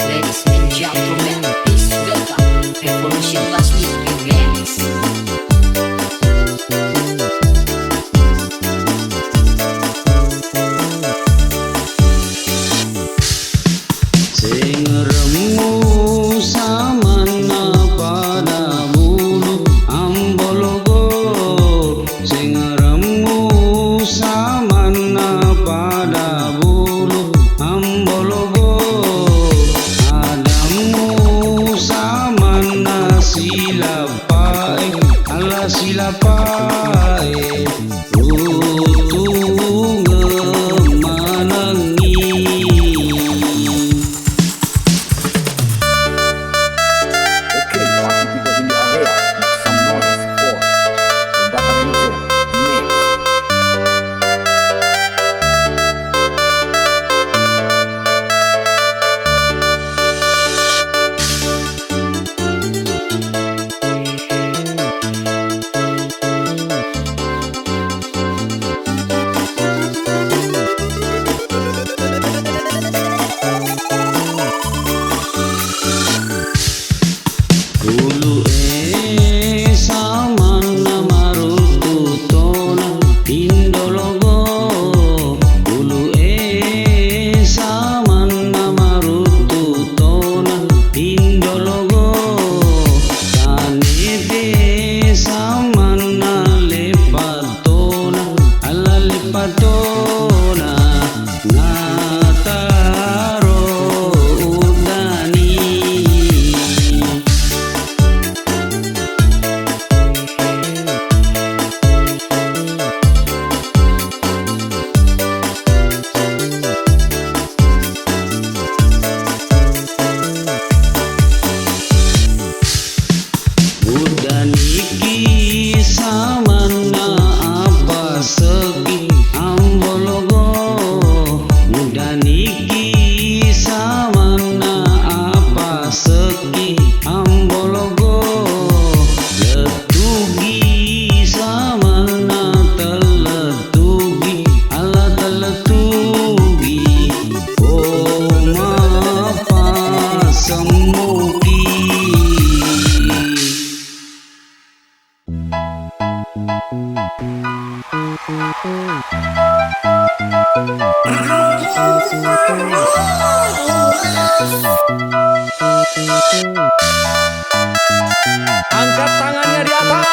Ladies and gentlemen, please welcome Revolution Last Week Events. Silapai utung menangi. Okay, party people in the area, make some noise for Bahasa next. Dulu samana marutu tona Indo logo. Dulu samana marutu tona Indo logo. Tanete samana lepatona ala lepatona nataro udani. Udah niki samana apa segi ambologo. Udah niki samana apa segi ambologo. Letugi samana teletugi ala teletugi. Oh apa semuki. Angkat tangannya di atas.